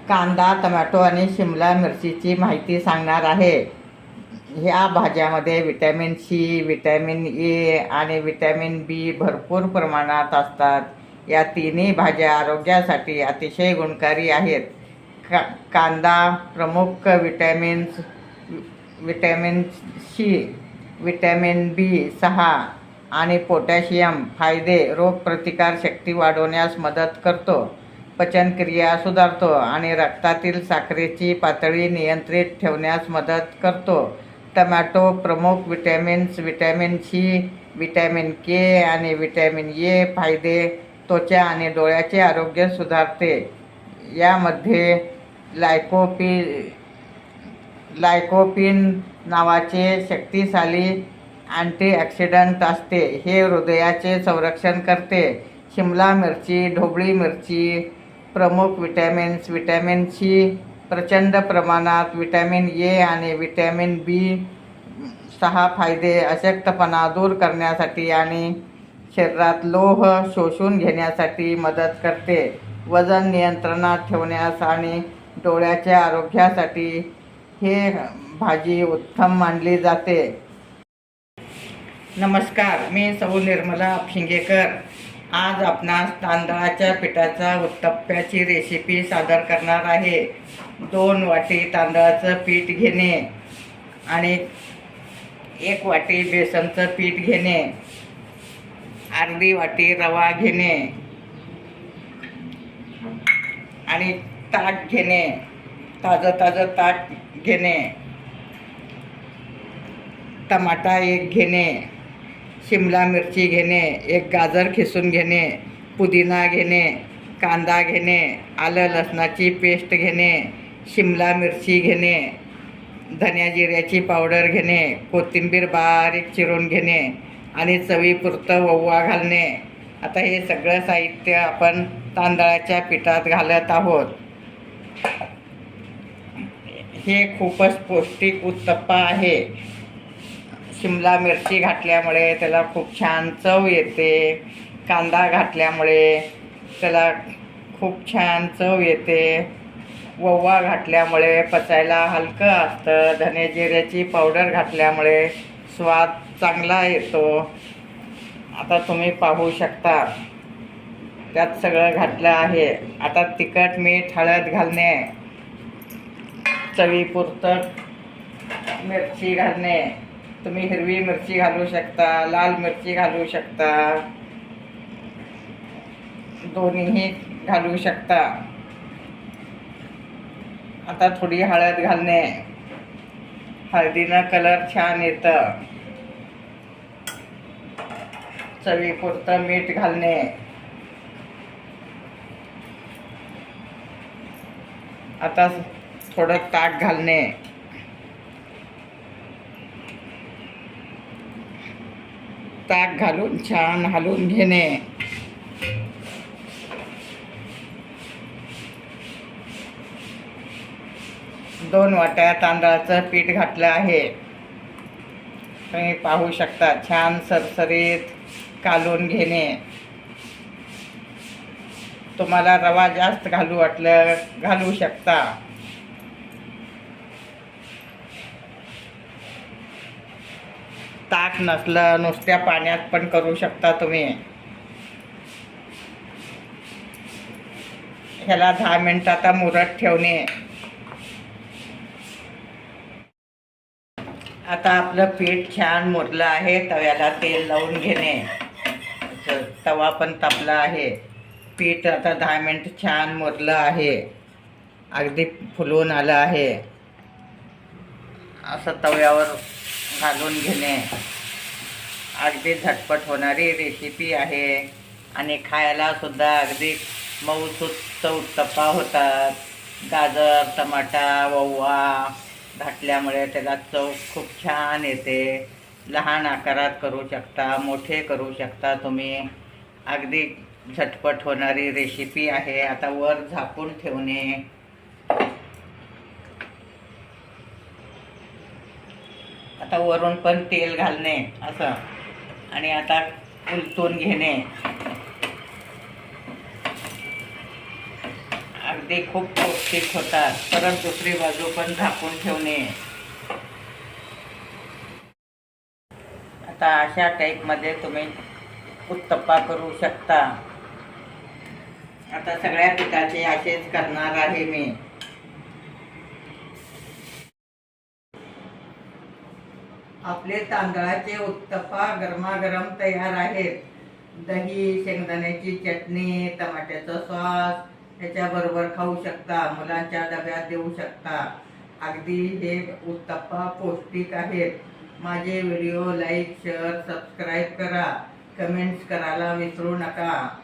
कांदा, टोमॅटो आणि शिमला मिरचीची माहिती सांगणार आहे। ह्या भाज्यामध्ये विटॅमिन सी, विटॅमिन ए आणि विटॅमिन बी भरपूर प्रमाणात असतात। या तिन्ही भाज्या आरोग्यासाठी अतिशय गुणकारी आहेत। कांदा प्रमुख विटॅमिन सी, विटॅमिन बी6 आणि पोटॅशियम फायदे रोगप्रतिकार शक्ती वाढवण्यास मदत करतो, पचनक्रिया सुधारतो आणि रक्तातील साखरेची पातळी नियंत्रित ठेवण्यास मदत करतो। टोमॅटो प्रमुख vitamins vitamin C, vitamin K आणि विटॅमिन ए फायदे त्वचा आणि डोळ्याचे आरोग्य सुधारते। यामध्ये लायकोपीन नावाचे शक्तिशाली अँटीऑक्सिडंट असते, हे हृदयाचे संरक्षण करते। शिमला मिरची, ढोबळी मिरची प्रमुख विटॅमिन्स विटॅमिन सी, प्रचंड प्रमाणात विटॅमिन ए आणि विटॅमिन बी6 फायदे अशक्तपणा दूर करण्यासाठी आणि शरीरात लोह शोषून घेण्यासाठी मदत करते। वजन नियंत्रणात ठेवण्यास आणि डोळ्याच्या आरोग्यासाठी हे भाजी उत्तम मानली जाते। नमस्कार, मी सौ निर्मला अपशिंगेकर। आज आपणास तांदळाच्या पिठाचा उत्तप्प्याची रेसिपी सादर करणार आहे। 2 वाटी तांदळाचं पीठ घेणे आणि 1 वाटी बेसनचं पीठ घेणे, अर्धी वाटी रवा घेणे आणि ताक घेणे, ताजं ताक घेणे, टमाटा 1 घेणे, शिमला मिरची घेणे, 1 गाजर खिसून घेणे, पुदिना घेणे, कांदा घेणे, आलं लसणाची पेस्ट घेणे, शिमला मिरची घेणे, धन्या जिऱ्याची पावडर घेणे, कोथिंबीर बारीक चिरून घेणे आणि चवीपुरतं ओवा घालणे। आता हे सगळं साहित्य आपण तांदळाच्या पिठात घालत आहोत। हे खूपच पौष्टिक उत्तप्पा आहे। शिमला मिरची घातल्यामुळे त्याला खूप छान चव येते, कांदा घातल्यामुळे त्याला खूप छान चव येते, ओवा घातल्यामुळे पचायला हलकं असतं, धने जिऱ्याची पावडर घातल्यामुळे स्वाद चांगला येतो। आता तुम्ही पाहू शकता त्यात सगळं घातलं आहे। आता तिखट, मीठ, हळद घालणे, चवीपुरतं मिरची घालणे, तुम्ही हिरवी मिरची घालू शकता, लाल मिरची घालू शकता, दोन्हीही घालू शकता। आता थोडी हळद घालणे, हळदीनं कलर छान येतं, चवीपुरतं मीठ घालणे, आता थोडं ताक घालणे, ताक घालून छान हलवून घेणे, दोन वाट्या तांदळाचं पीठ घातलं आहे। तुम्ही पाहू शकता छान सरसरीत कालवून घेणे। तुम्हाला रवा जास्त घालू वाटलं घालू शकता। ताक नसलं नुसत्या पाण्यात पण करू शकता तुम्ही। ह्याला 10 मिनिट आता मुरत ठेवणे। आता आपलं पीठ छान मुरलं आहे, तव्याला तेल लावून घेणे, तवा पण तापला आहे। पीठ आता 10 मिनिट छान मुरलं आहे, अगदी फुलून आलं आहे। असं तव्यावर घालून घेणे। अगदी झटपट होणारी रेसिपी आहे आणि खायला सुद्धा अगदी मऊसूत उत्तप्पा होतात। गाजर, टमाटा, ओवा घातल्यामुळे त्याला चव खूप छान येते। लहान आकारात करू शकता, मोठे करू शकता तुम्ही। अगदी झटपट होणारी रेसिपी आहे। आता वर झाकून ठेवणे। आता वरून पण तेल घालणे असं, आणि आता उलटून घेणे। अगदी खूप पौष्टिक होतात. परत दुसरी बाजू पण झाकून ठेवणे. आता अशा टाईपमध्ये तुम्ही उत्तप्पा करू शकता. आता सगळ्या पिठाचे असेच करणार आहे मी. आपले तांदळाचे उत्तप्पा गरमागरम तयार आहेत. दही, शेंगदाण्याची चटणी, टमाट्याचा सॉस ह्याच्याबरोबर खाऊ शकता. मुलांच्या डब्यात देऊ शकता. अगदी हे उत्तप्पा पौष्टिक आहेत. माझे व्हिडिओ लाईक, शेअर, सबस्क्राईब करा. कमेंट्स करायला विसरू नका.